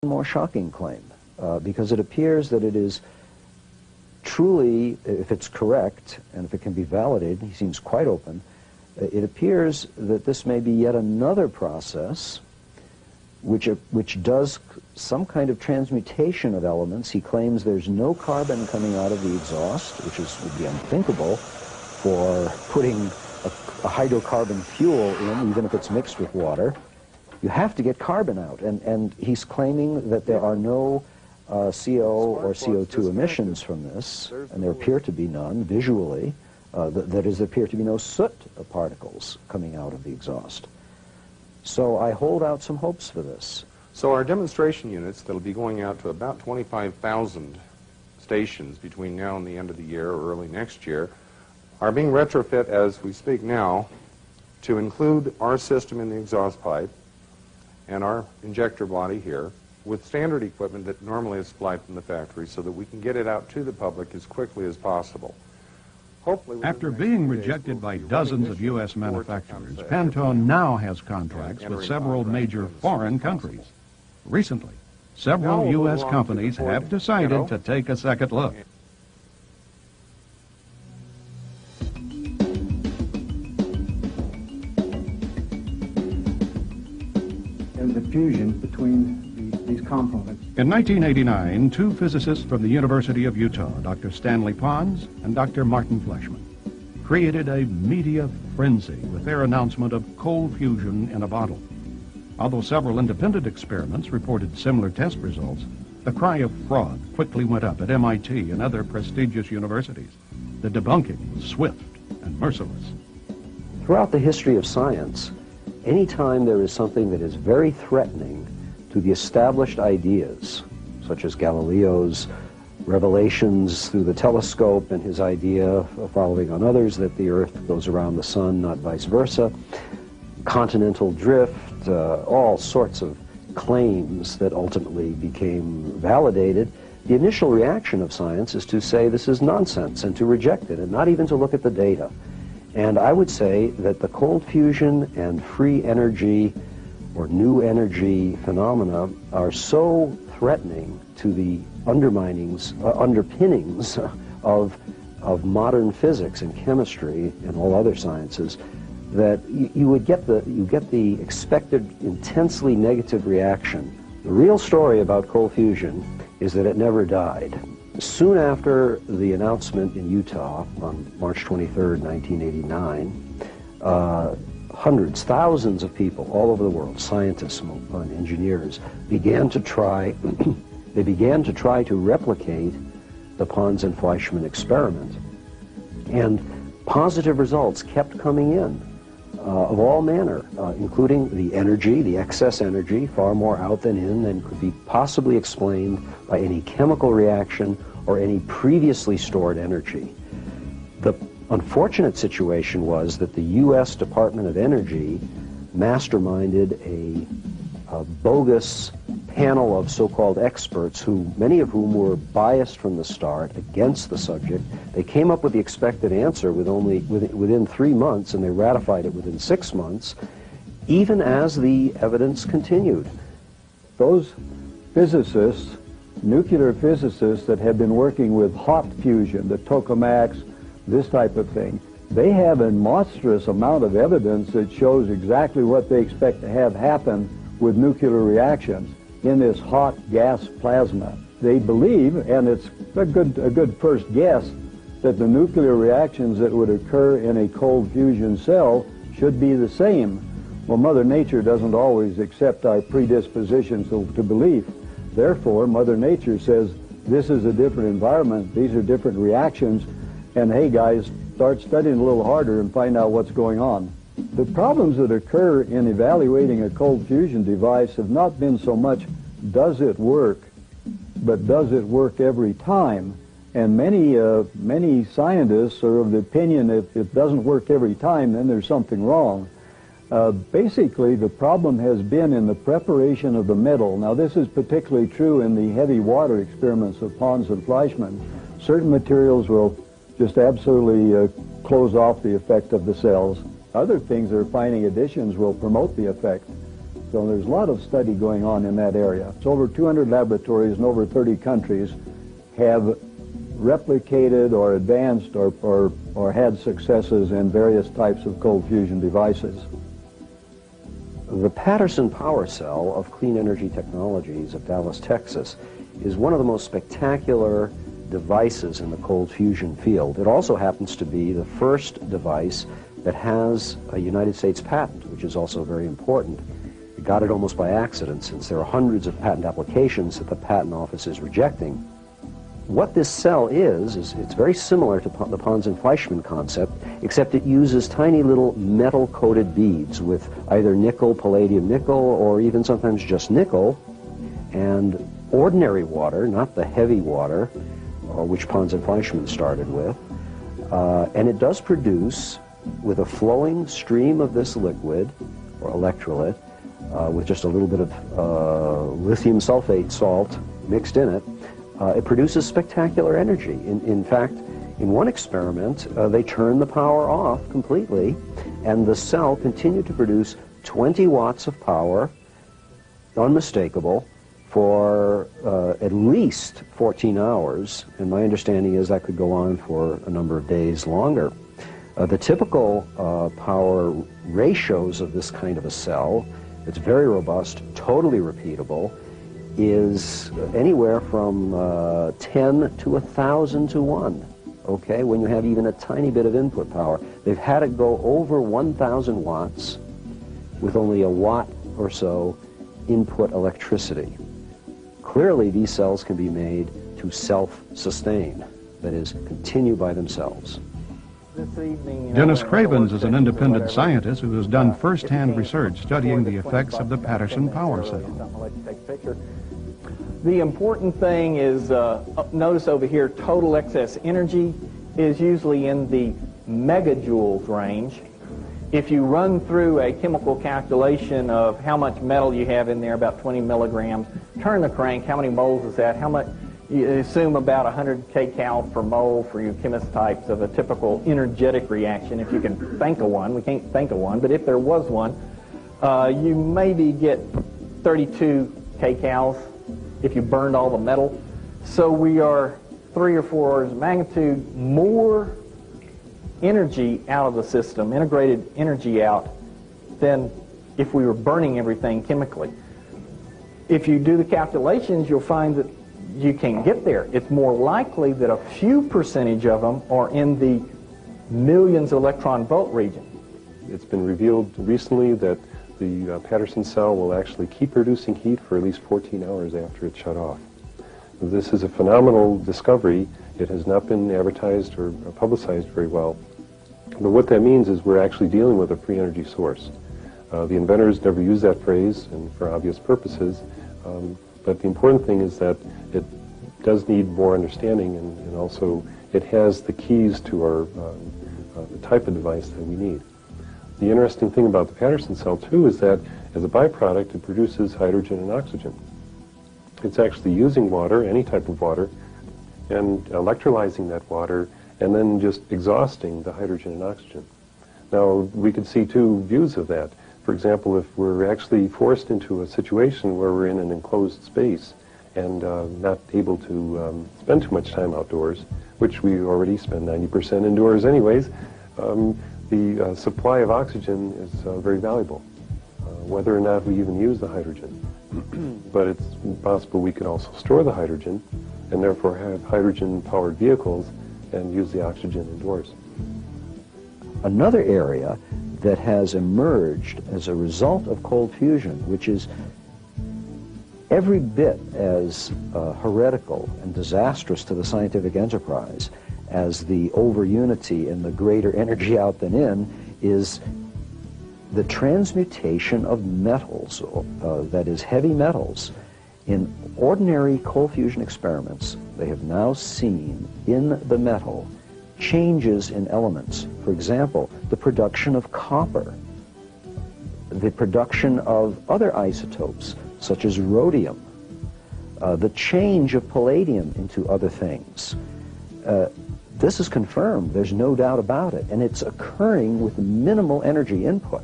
more shocking claim, because it appears that it is truly, if it's correct, and if it can be validated, he seems quite open, it appears that this may be yet another process which does some kind of transmutation of elements. He claims there's no carbon coming out of the exhaust, which would be unthinkable for putting a hydrocarbon fuel in, even if it's mixed with water. You have to get carbon out, and he's claiming that there are no CO or CO2 emissions from this, and there appear to be none visually. That is, there appear to be no soot particles coming out of the exhaust. So I hold out some hopes for this. So our demonstration units that'll be going out to about 25,000 stations between now and the end of the year or early next year are being retrofit as we speak now to include our system in the exhaust pipe and our injector body here with standard equipment that normally is supplied from the factory so that we can get it out to the public as quickly as possible. After being rejected by dozens of U.S. manufacturers, Pantone now has contracts with several major foreign countries. Recently, several U.S. companies have decided to take a second look. And the fusion between these components. In 1989, two physicists from the University of Utah, Dr. Stanley Pons and Dr. Martin Fleischmann, created a media frenzy with their announcement of cold fusion in a bottle. Although several independent experiments reported similar test results, the cry of fraud quickly went up at MIT and other prestigious universities. The debunking was swift and merciless. Throughout the history of science, anytime there is something that is very threatening to the established ideas, such as Galileo's revelations through the telescope and his idea, following on others, that the Earth goes around the sun, not vice versa, continental drift, all sorts of claims that ultimately became validated, the initial reaction of science is to say this is nonsense and to reject it and not even to look at the data. And I would say that the cold fusion and free energy or new energy phenomena are so threatening to the underpinnings of modern physics and chemistry and all other sciences that you get the expected intensely negative reaction. The real story about cold fusion is that it never died. Soon after the announcement in Utah on March 23rd, 1989, hundreds, thousands of people all over the world, scientists and engineers, began to try to replicate the Pons and Fleischmann experiment. And positive results kept coming in of all manner, including the energy, the excess energy, far more out than in than could be possibly explained by any chemical reaction or any previously stored energy. The unfortunate situation was that the U.S. Department of Energy masterminded a bogus panel of so-called experts, many of whom were biased from the start against the subject. They came up with the expected answer within 3 months, and they ratified it within 6 months, even as the evidence continued. Those physicists, nuclear physicists that have been working with hot fusion, the tokamaks, this type of thing, they have a monstrous amount of evidence that shows exactly what they expect to have happen with nuclear reactions in this hot gas plasma. They believe, and it's a good first guess, that the nuclear reactions that would occur in a cold fusion cell should be the same. Well, Mother Nature doesn't always accept our predispositions to belief. Therefore, Mother Nature says, this is a different environment, these are different reactions, and hey guys, start studying a little harder and find out what's going on. The problems that occur in evaluating a cold fusion device have not been so much, does it work, but does it work every time? And many scientists are of the opinion that if it doesn't work every time, then there's something wrong. Basically, the problem has been in the preparation of the metal. Now, this is particularly true in the heavy water experiments of Pons and Fleischmann. Certain materials will just absolutely close off the effect of the cells. Other things, refining additions, will promote the effect. So there's a lot of study going on in that area. It's over 200 laboratories in over 30 countries have replicated or advanced or had successes in various types of cold fusion devices. The Patterson Power Cell of Clean Energy Technologies of Dallas, Texas, is one of the most spectacular devices in the cold fusion field. It also happens to be the first device that has a United States patent, which is also very important. It got it almost by accident, since there are hundreds of patent applications that the patent office is rejecting. What this cell is it's very similar to the Pons and Fleischmann concept, except it uses tiny little metal-coated beads with either nickel, palladium nickel, or even sometimes just nickel, and ordinary water, not the heavy water, which Pons and Fleischmann started with. And it does produce, with a flowing stream of this liquid, or electrolyte, with just a little bit of lithium sulfate salt mixed in it, it produces spectacular energy. In fact, in one experiment, they turned the power off completely, and the cell continued to produce 20 watts of power, unmistakable, for at least 14 hours, and my understanding is that could go on for a number of days longer. The typical power ratios of this kind of a cell, it's very robust, totally repeatable, is anywhere from 10 to 1,000 to 1, okay, when you have even a tiny bit of input power. They've had it go over 1,000 watts with only a watt or so input electricity. Clearly, these cells can be made to self-sustain, that is, continue by themselves. Dennis Cravens is an independent scientist who has done first-hand research studying the effects of the Patterson power cell. The important thing is, notice over here, total excess energy is usually in the megajoules range. If you run through a chemical calculation of how much metal you have in there, about 20 milligrams, turn the crank, how many moles is that? How much? You assume about 100 kcal per mole for you chemist types of a typical energetic reaction, if you can think of one. We can't think of one, but if there was one, you maybe get 32 kcals if you burned all the metal. So we are 3 or 4 orders of magnitude more energy out of the system, integrated energy out, than if we were burning everything chemically. If you do the calculations, you'll find that you can't get there. It's more likely that a few percentage of them are in the millions of electron volt region. It's been revealed recently that the Patterson cell will actually keep producing heat for at least 14 hours after it's shut off. This is a phenomenal discovery. It has not been advertised or publicized very well. But what that means is we're actually dealing with a free energy source. The inventors never used that phrase, and for obvious purposes, but the important thing is that it does need more understanding, and also it has the keys to our the type of device that we need. The interesting thing about the Patterson cell, too, is that as a byproduct, it produces hydrogen and oxygen. It's actually using water, any type of water, and electrolyzing that water, and then just exhausting the hydrogen and oxygen. Now, we could see two views of that. For example, if we're actually forced into a situation where we're in an enclosed space and not able to spend too much time outdoors, which we already spend 90% indoors anyways, the supply of oxygen is very valuable, whether or not we even use the hydrogen. But it's possible we could also store the hydrogen and therefore have hydrogen-powered vehicles and use the oxygen indoors. Another area that has emerged as a result of cold fusion, which is every bit as heretical and disastrous to the scientific enterprise as the over-unity and the greater energy out than in, is the transmutation of metals, that is, heavy metals. In ordinary cold fusion experiments, they have now seen in the metal changes in elements. For example, the production of copper, the production of other isotopes, such as rhodium, the change of palladium into other things. This is confirmed, there's no doubt about it, and it's occurring with minimal energy input.